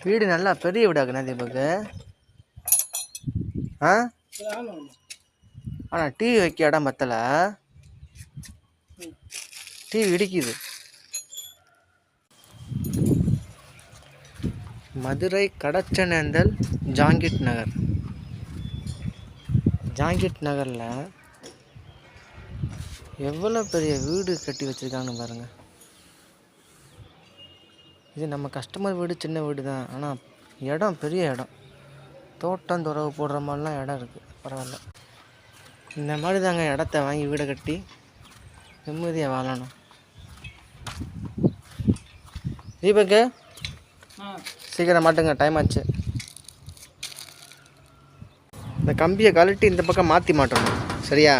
வீடு நல்லா பெரிய வீடாக்குண்ணா தீபக்கு. ஆ ஆனால் டிவி வைக்க இடம் பத்தலை. டிவி இடிக்குது. மதுரை கடச்சனேந்தல் ஜாங்கிட் நகர். ஜாங்கிட் நகரில் எவ்வளோ பெரிய வீடு கட்டி வச்சுருக்காங்கன்னு பாருங்கள். இது நம்ம கஸ்டமர் வீடு, சின்ன வீடு தான். ஆனால் இடம் பெரிய இடம். தோட்டம் துறவு போடுற மாதிரிலாம் இடம் இருக்குது. பரவாயில்ல. இந்த மாதிரி தாங்க இடத்த வாங்கி வீடை கட்டி நிம்மதியாக வாழணும். தீபக்கு சீக்கிரம் மாட்டுங்க, டைம் ஆச்சு. இந்த கம்பியை கழட்டி இந்த பக்கம் மாற்றி மாட்டணும், சரியா?